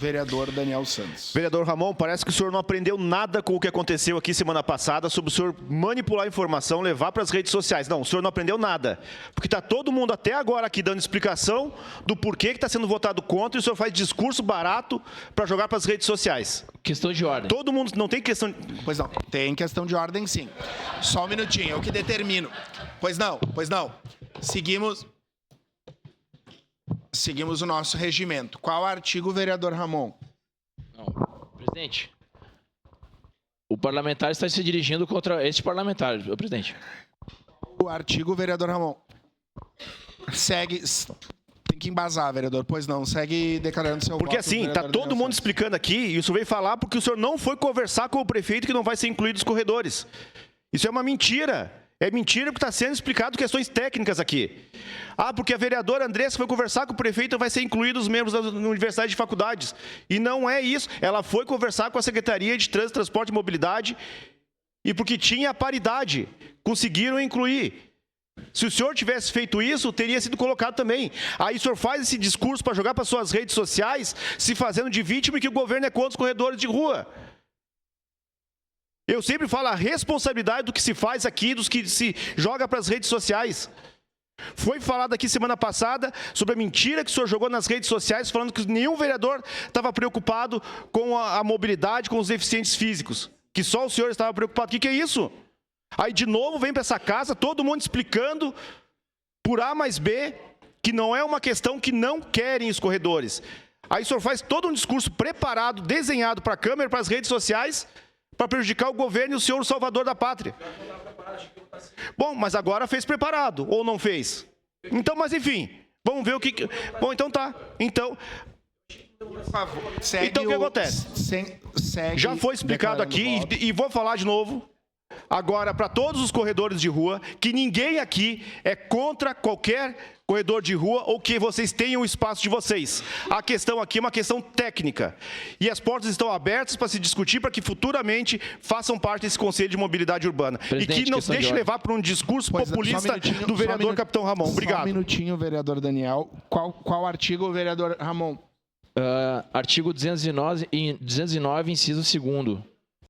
Vereador Daniel Santos. Vereador Ramon, parece que o senhor não aprendeu nada com o que aconteceu aqui semana passada sobre o senhor manipular a informação, levar para as redes sociais. Não, o senhor não aprendeu nada. Porque está todo mundo até agora aqui dando explicação do porquê que está sendo votado contra e o senhor faz discurso barato para jogar para as redes sociais. Questão de ordem. Todo mundo não tem questão... Pois não, tem questão de ordem sim. Só um minutinho, eu que determino. Pois não. Seguimos o nosso regimento. Qual artigo, vereador Ramon? Não, presidente. O parlamentar está se dirigindo contra este parlamentar, presidente. O artigo, vereador Ramon. Segue... Tem que embasar, vereador. Pois não, segue declarando seu voto. Porque assim, está todo mundo explicando aqui e o senhor veio falar porque o senhor não foi conversar com o prefeito que não vai ser incluído nos corredores. Isso é uma mentira. É mentira porque está sendo explicado questões técnicas aqui. Ah, porque a vereadora Andressa foi conversar com o prefeito e vai ser incluído os membros da Universidade de Faculdades. E não é isso. Ela foi conversar com a Secretaria de Trânsito, Transporte e Mobilidade e porque tinha paridade. Conseguiram incluir. Se o senhor tivesse feito isso, teria sido colocado também. Aí o senhor faz esse discurso para jogar para suas redes sociais, se fazendo de vítima e que o governo é contra os corredores de rua. Eu sempre falo a responsabilidade do que se faz aqui, dos que se joga para as redes sociais. Foi falado aqui semana passada sobre a mentira que o senhor jogou nas redes sociais, falando que nenhum vereador estava preocupado com a mobilidade, com os deficientes físicos. Que só o senhor estava preocupado. O que é isso? Aí, de novo, vem para essa casa, todo mundo explicando, por A mais B, que não é uma questão que não querem os corredores. Aí o senhor faz todo um discurso preparado, desenhado para a câmera, para as redes sociais, para prejudicar o governo e o senhor, o salvador da pátria. Bom, mas agora fez preparado, ou não fez? Então, mas enfim, vamos ver o que... Bom, então tá. Então... Por favor, segue então o que acontece? Já foi explicado aqui e vou falar de novo. Agora, para todos os corredores de rua, que ninguém aqui é contra qualquer corredor de rua ou que vocês tenham o espaço de vocês. A questão aqui é uma questão técnica. E as portas estão abertas para se discutir, para que futuramente façam parte desse Conselho de Mobilidade Urbana. Presidente, e que não se deixe levar por um discurso populista do vereador Capitão Ramon. Obrigado. Só um minutinho, vereador Daniel. Qual artigo, vereador Ramon? Artigo 209, inciso 2º.